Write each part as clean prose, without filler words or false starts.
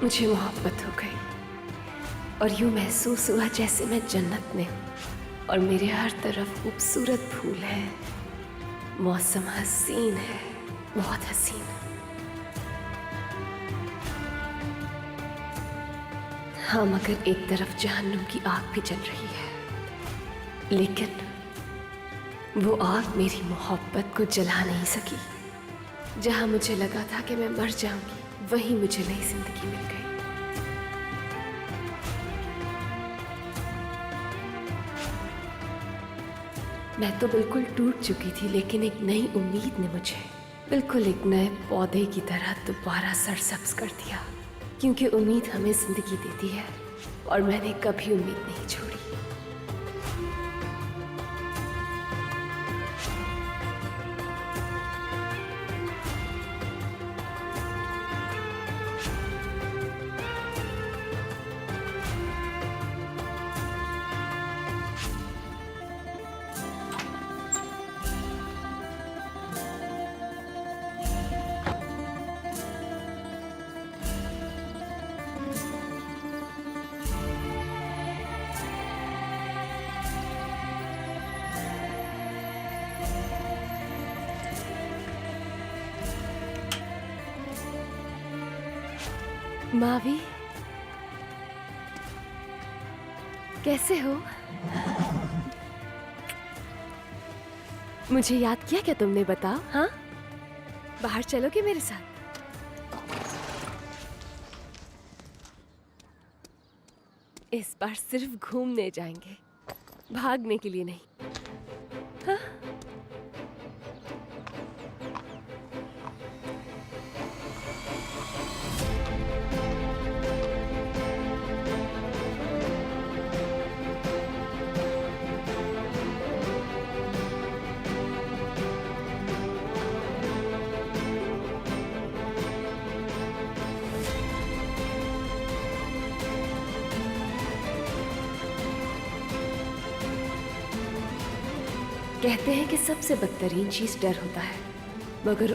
मुझे मोहब्बत हो गई और यूं महसूस हुआ जैसे मैं जन्नत में हूँ और मेरे हर तरफ खूबसूरत फूल है। मौसम हसीन है, बहुत हसीन। हाँ, मगर एक तरफ जहन्नुम की आग भी जल रही है, लेकिन वो आग मेरी मोहब्बत को जला नहीं सकी। जहां मुझे लगा था कि मैं मर जाऊंगी, वहीं मुझे नई जिंदगी मिल गई। मैं तो बिल्कुल टूट चुकी थी, लेकिन एक नई उम्मीद ने मुझे बिल्कुल एक नए पौधे की तरह दोबारा सरसब्ज कर दिया। क्योंकि उम्मीद हमें जिंदगी देती है और मैंने कभी उम्मीद नहीं छोड़ी। मावी, कैसे हो? मुझे याद किया क्या तुमने? बताओ। हाँ, बाहर चलोगे मेरे साथ? इस बार सिर्फ घूमने जाएंगे, भागने के लिए नहीं। हाँ? कहते हैं कि सबसे बदतरीन चीज डर होता है, मगर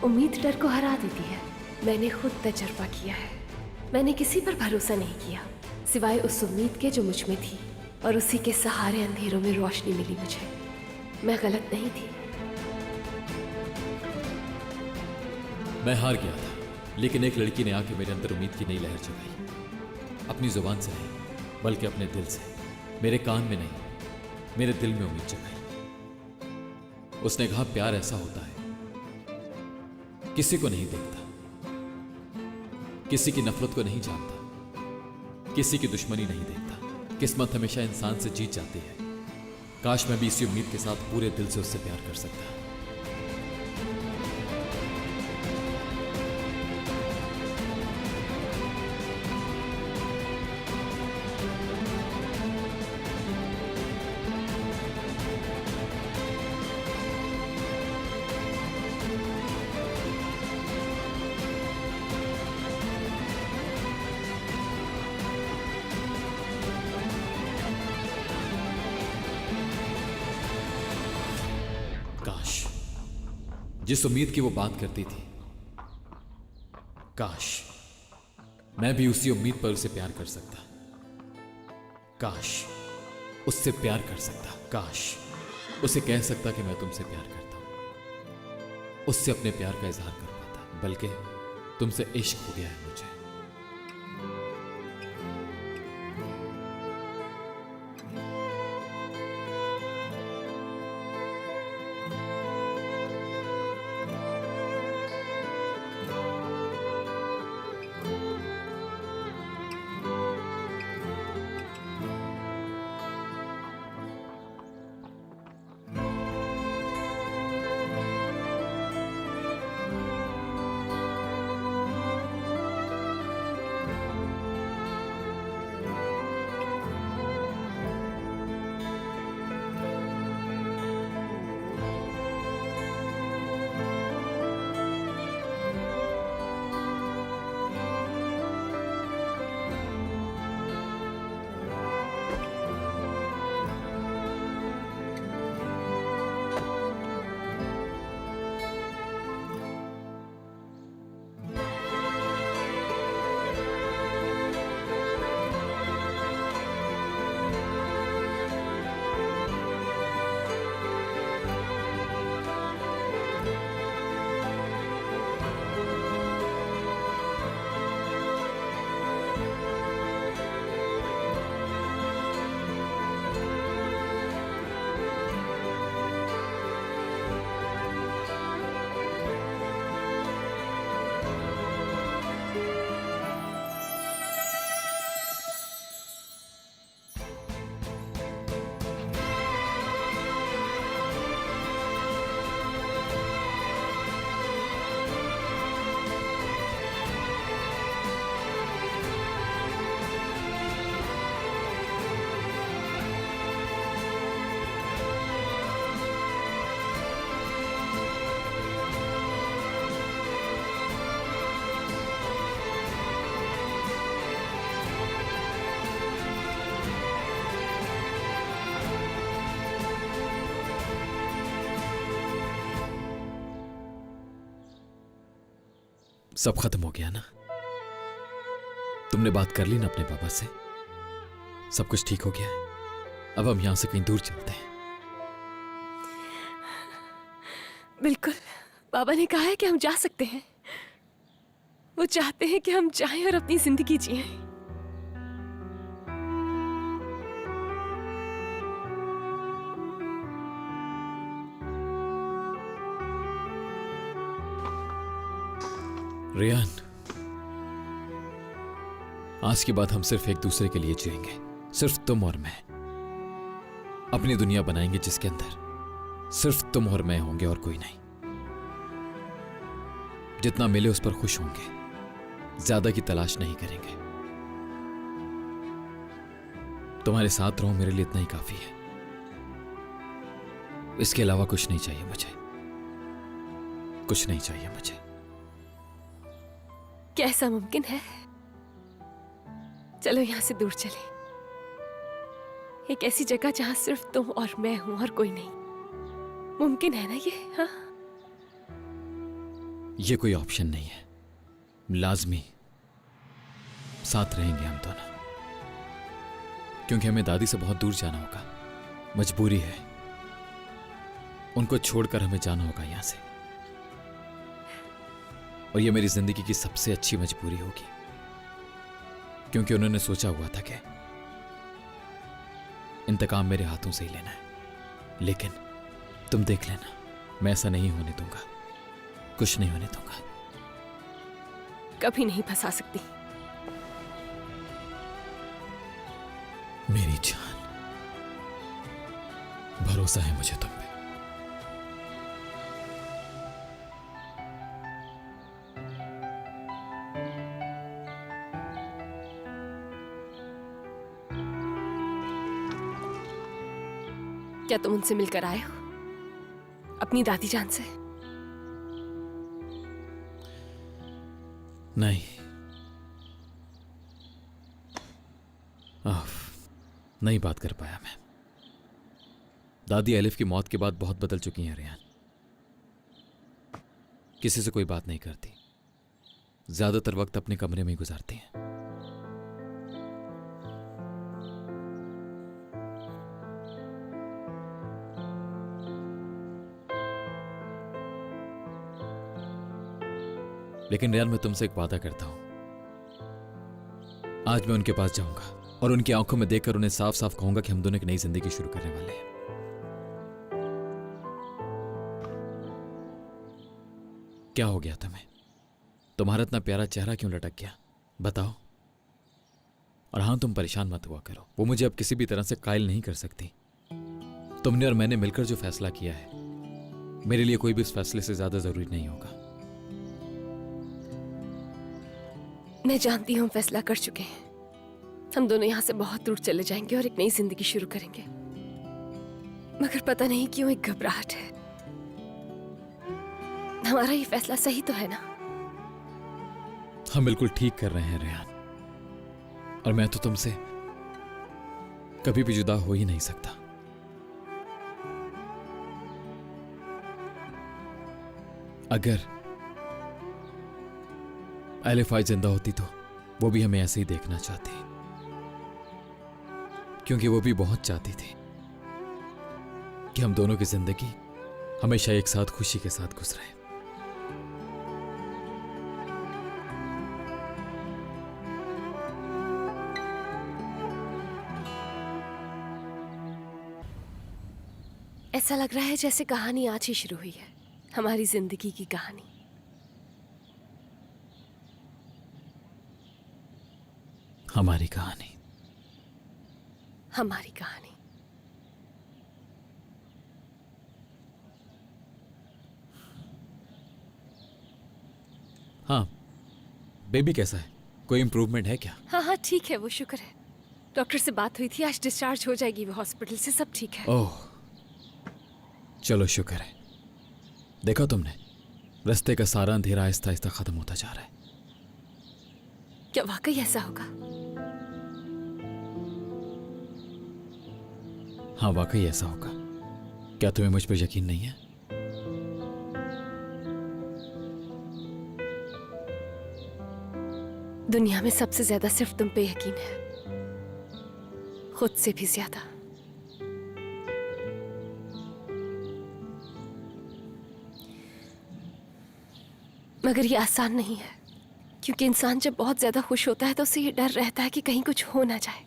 उम्मीद डर को हरा देती है। मैंने खुद तजर्बा किया है। मैंने किसी पर भरोसा नहीं किया सिवाय उस उम्मीद के जो मुझ में थी, और उसी के सहारे अंधेरों में रोशनी मिली मुझे। मैं गलत नहीं थी। मैं हार गया था, लेकिन एक लड़की ने आके मेरे अंदर उम्मीद की नई लहर जगाई। अपनी जुबान से नहीं, बल्कि अपने दिल से। मेरे कान में नहीं, मेरे दिल में उम्मीद जगाई। उसने कहा, प्यार ऐसा होता है, किसी को नहीं देखता, किसी की नफरत को नहीं जानता, किसी की दुश्मनी नहीं देखता। किस्मत हमेशा इंसान से जीत जाती है। काश मैं भी इसी उम्मीद के साथ पूरे दिल से उससे प्यार कर सकता। काश जिस उम्मीद की वो बात करती थी, काश मैं भी उसी उम्मीद पर उसे प्यार कर सकता। काश उससे प्यार कर सकता। काश उसे कह सकता कि मैं तुमसे प्यार करता हूं। उससे अपने प्यार का इजहार कर पाता। बल्कि तुमसे इश्क हो गया है मुझे। सब खत्म हो गया ना? तुमने बात कर ली ना अपने पापा से? सब कुछ ठीक हो गया है? अब हम यहां से कहीं दूर चलते हैं। बिल्कुल, बाबा ने कहा है कि हम जा सकते हैं। वो चाहते हैं कि हम जाएं और अपनी जिंदगी जिएं। रेयान, आज के बाद हम सिर्फ एक दूसरे के लिए जिएंगे, सिर्फ तुम और मैं। अपनी दुनिया बनाएंगे जिसके अंदर सिर्फ तुम और मैं होंगे और कोई नहीं। जितना मिले उस पर खुश होंगे, ज्यादा की तलाश नहीं करेंगे। तुम्हारे साथ रहूं मेरे लिए इतना ही काफी है। इसके अलावा कुछ नहीं चाहिए मुझे, कुछ नहीं चाहिए मुझे। क्या ऐसा मुमकिन है? चलो यहां से दूर चले, एक ऐसी जगह जहां सिर्फ तुम और मैं हूं और कोई नहीं। मुमकिन है ना ये? हाँ, ये कोई ऑप्शन नहीं है, लाजमी साथ रहेंगे हम दोनों, क्योंकि हमें दादी से बहुत दूर जाना होगा। मजबूरी है, उनको छोड़कर हमें जाना होगा यहां से। और ये मेरी जिंदगी की सबसे अच्छी मजबूरी होगी, क्योंकि उन्होंने सोचा हुआ था कि इंतकाम मेरे हाथों से ही लेना है। लेकिन तुम देख लेना, मैं ऐसा नहीं होने दूंगा, कुछ नहीं होने दूंगा। कभी नहीं फंसा सकती। मेरी जान, भरोसा है मुझे तुम पे। क्या तुम उनसे मिलकर आए हो, अपनी दादी जान से? नहीं, नहीं बात कर पाया मैं। दादी एलिफ की मौत के बाद बहुत बदल चुकी हैं रेयान। किसी से कोई बात नहीं करती, ज्यादातर वक्त अपने कमरे में ही गुजारती हैं। लेकिन रेयान, मैं तुमसे एक वादा करता हूं, आज मैं उनके पास जाऊंगा और उनकी आंखों में देखकर उन्हें साफ साफ कहूंगा कि हम दोनों एक नई जिंदगी शुरू करने वाले हैं। क्या हो गया तुम्हें? तुम्हारा इतना प्यारा चेहरा क्यों लटक गया, बताओ। और हां, तुम परेशान मत हुआ करो, वो मुझे अब किसी भी तरह से कायल नहीं कर सकती। तुमने और मैंने मिलकर जो फैसला किया है, मेरे लिए कोई भी इस फैसले से ज्यादा जरूरी नहीं होगा। मैं जानती हूँ फैसला कर चुके हैं। हम दोनों यहाँ से बहुत दूर चले जाएंगे और एक नई जिंदगी शुरू करेंगे। मगर पता नहीं क्यों एक घबराहट है। हमारा ये फैसला सही तो है ना? हम बिल्कुल ठीक कर रहे हैं रेयान, और मैं तो तुमसे कभी भी जुदा हो ही नहीं सकता। अगर एलिफ आज जिंदा होती तो वो भी हमें ऐसे ही देखना चाहती, क्योंकि वो भी बहुत चाहती थी कि हम दोनों की जिंदगी हमेशा एक साथ खुशी के साथ गुजरे। ऐसा लग रहा है जैसे कहानी आज ही शुरू हुई है, हमारी जिंदगी की कहानी। हमारी कहानी, हमारी कहानी। हाँ, बेबी कैसा है? कोई इंप्रूवमेंट है क्या? हाँ हाँ ठीक है, वो शुक्र है। डॉक्टर से बात हुई थी, आज डिस्चार्ज हो जाएगी वो हॉस्पिटल से, सब ठीक है। ओह, चलो शुक्र है। देखा तुमने, रास्ते का सारा अंधेरा आहिस्ता आहिस्ता खत्म होता जा रहा है। क्या वाकई ऐसा होगा? हाँ, वाकई ऐसा होगा। क्या तुम्हें मुझ पर यकीन नहीं है? दुनिया में सबसे ज्यादा सिर्फ तुम पे यकीन है, खुद से भी ज्यादा। मगर ये आसान नहीं है, क्योंकि इंसान जब बहुत ज्यादा खुश होता है तो उसे ये डर रहता है कि कहीं कुछ हो ना जाए।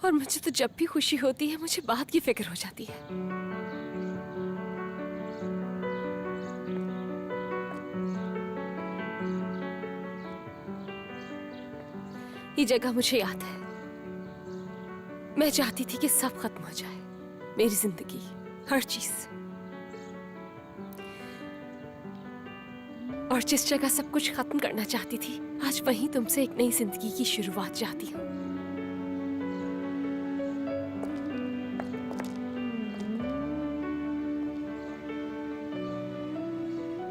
और मुझे तो जब भी खुशी होती है मुझे बात की फिक्र हो जाती है। ये जगह मुझे याद है, मैं चाहती थी कि सब खत्म हो जाए, मेरी जिंदगी, हर चीज। और जिस जगह सब कुछ खत्म करना चाहती थी, आज वहीं तुमसे एक नई जिंदगी की शुरुआत चाहती हूँ।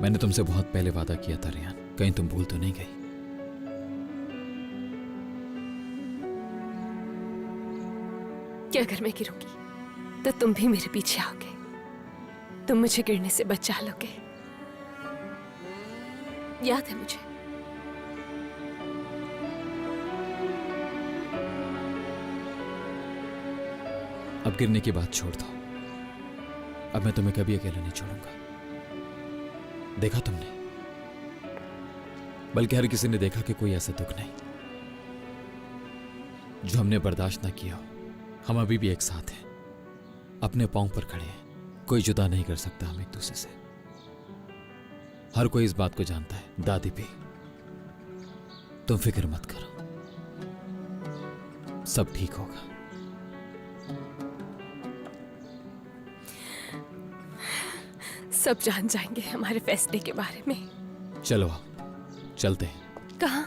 मैंने तुमसे बहुत पहले वादा किया था रेहान, कहीं तुम भूल तो नहीं गई? कि अगर मैं गिरूंगी तो तुम भी मेरे पीछे आओगे, तुम मुझे गिरने से बचा लोगे। याद है मुझे। अब गिरने की बात छोड़ दो, अब मैं तुम्हें कभी अकेला नहीं छोड़ूंगा। देखा तुमने, बल्कि हर किसी ने देखा कि कोई ऐसा दुख नहीं जो हमने बर्दाश्त ना किया हो। हम अभी भी एक साथ हैं, अपने पांव पर खड़े हैं, कोई जुदा नहीं कर सकता हम एक दूसरे से। हर कोई इस बात को जानता है, दादी भी। तुम फिक्र मत करो, सब ठीक होगा। सब जान जाएंगे हमारे फैसले के बारे में। चलो अब चलते हैं। कहाँ?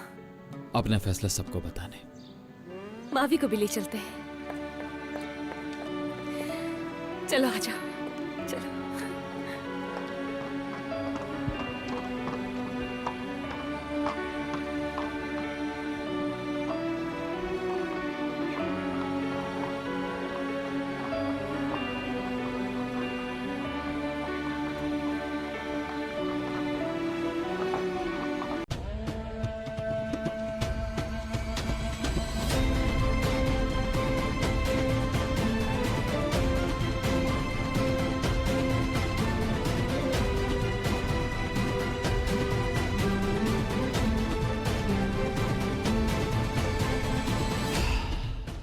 अपना फैसला सबको बताने। मावी को भी ले चलते हैं। चलो आ जाओ।